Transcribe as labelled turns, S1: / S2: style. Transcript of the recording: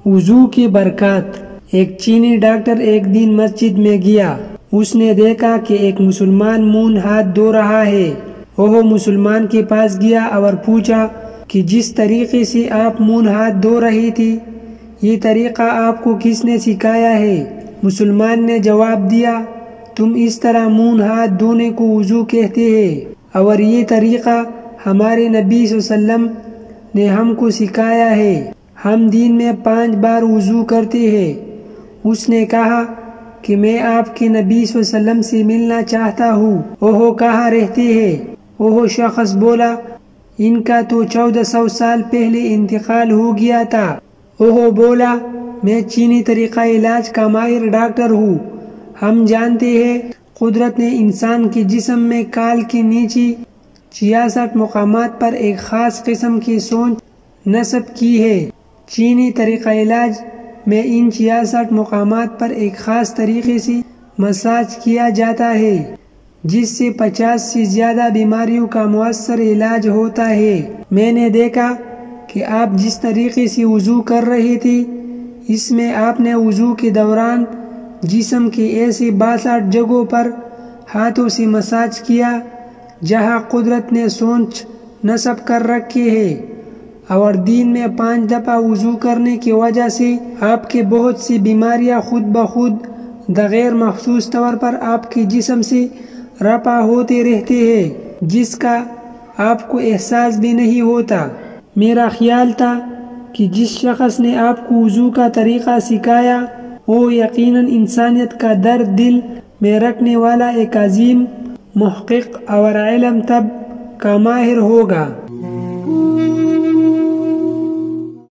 S1: وضو کی برکات۔ ایک چینی ڈاکٹر ایک دن مسجد میں گیا۔ اس نے دیکھا کہ ایک مسلمان منہ ہاتھ دھو رہا ہے۔ وہ مسلمان کے پاس گیا اور پوچھا کہ جس طریقے سے آپ منہ ہاتھ دھو رہی تھی، یہ طریقہ آپ کو کس نے سکھایا ہے؟ مسلمان نے جواب دیا، تم اس طرح منہ ہاتھ دھونے کو وضو کہتے ہیں، اور یہ طریقہ ہمارے نبی صلی اللہ علیہ وسلم نے ہم کو سکھایا ہے۔ ہم دن میں 5 بار وضو کرتے ہیں۔ اس نے کہا کہ میں آپ کے نبی صلی اللہ علیہ وسلم سے ملنا چاہتا ہوں۔ وہ کہاں رہتے ہیں؟ وہ شخص بولا، ان کا تو 1400 سال پہلے انتقال ہو گیا تھا۔ وہ بولا، میں چینی طریقہ علاج کا ماہر ڈاکٹر ہوں۔ ہم جانتے ہیں قدرت نے انسان کے جسم میں کال کے نیچے 66 مقامات پر ایک خاص قسم کی سوچ نصب کی ہے۔ چینی طریقہ علاج میں ان 66 مقامات پر ایک خاص طریقے سے مساج کیا جاتا ہے، جس سے 50 سے زیادہ بیماریوں کا مؤثر علاج ہوتا ہے۔ میں نے دیکھا کہ آپ جس طریقے سے وضو کر رہے تھے، اس میں آپ نے وضو کے دوران جسم کے ایسے 62 جگہوں پر ہاتھوں سے مساج کیا جہاں قدرت نے سوچ نصب کر رکھی ہے، اور دن میں 5 دفعہ وضو کرنے کی وجہ سے آپ کے بہت سی بیماریاں خود بخود غیر محسوس طور پر آپ کے جسم سے رفع ہوتے رہتے ہیں، جس کا آپ کو احساس بھی نہیں ہوتا۔ میرا خیال تھا کہ جس شخص نے آپ کو وضو کا طریقہ سکھایا، وہ یقیناً انسانیت کا درد دل میں رکھنے والا ایک عظیم محقق اور علم طب کا ماہر ہوگا۔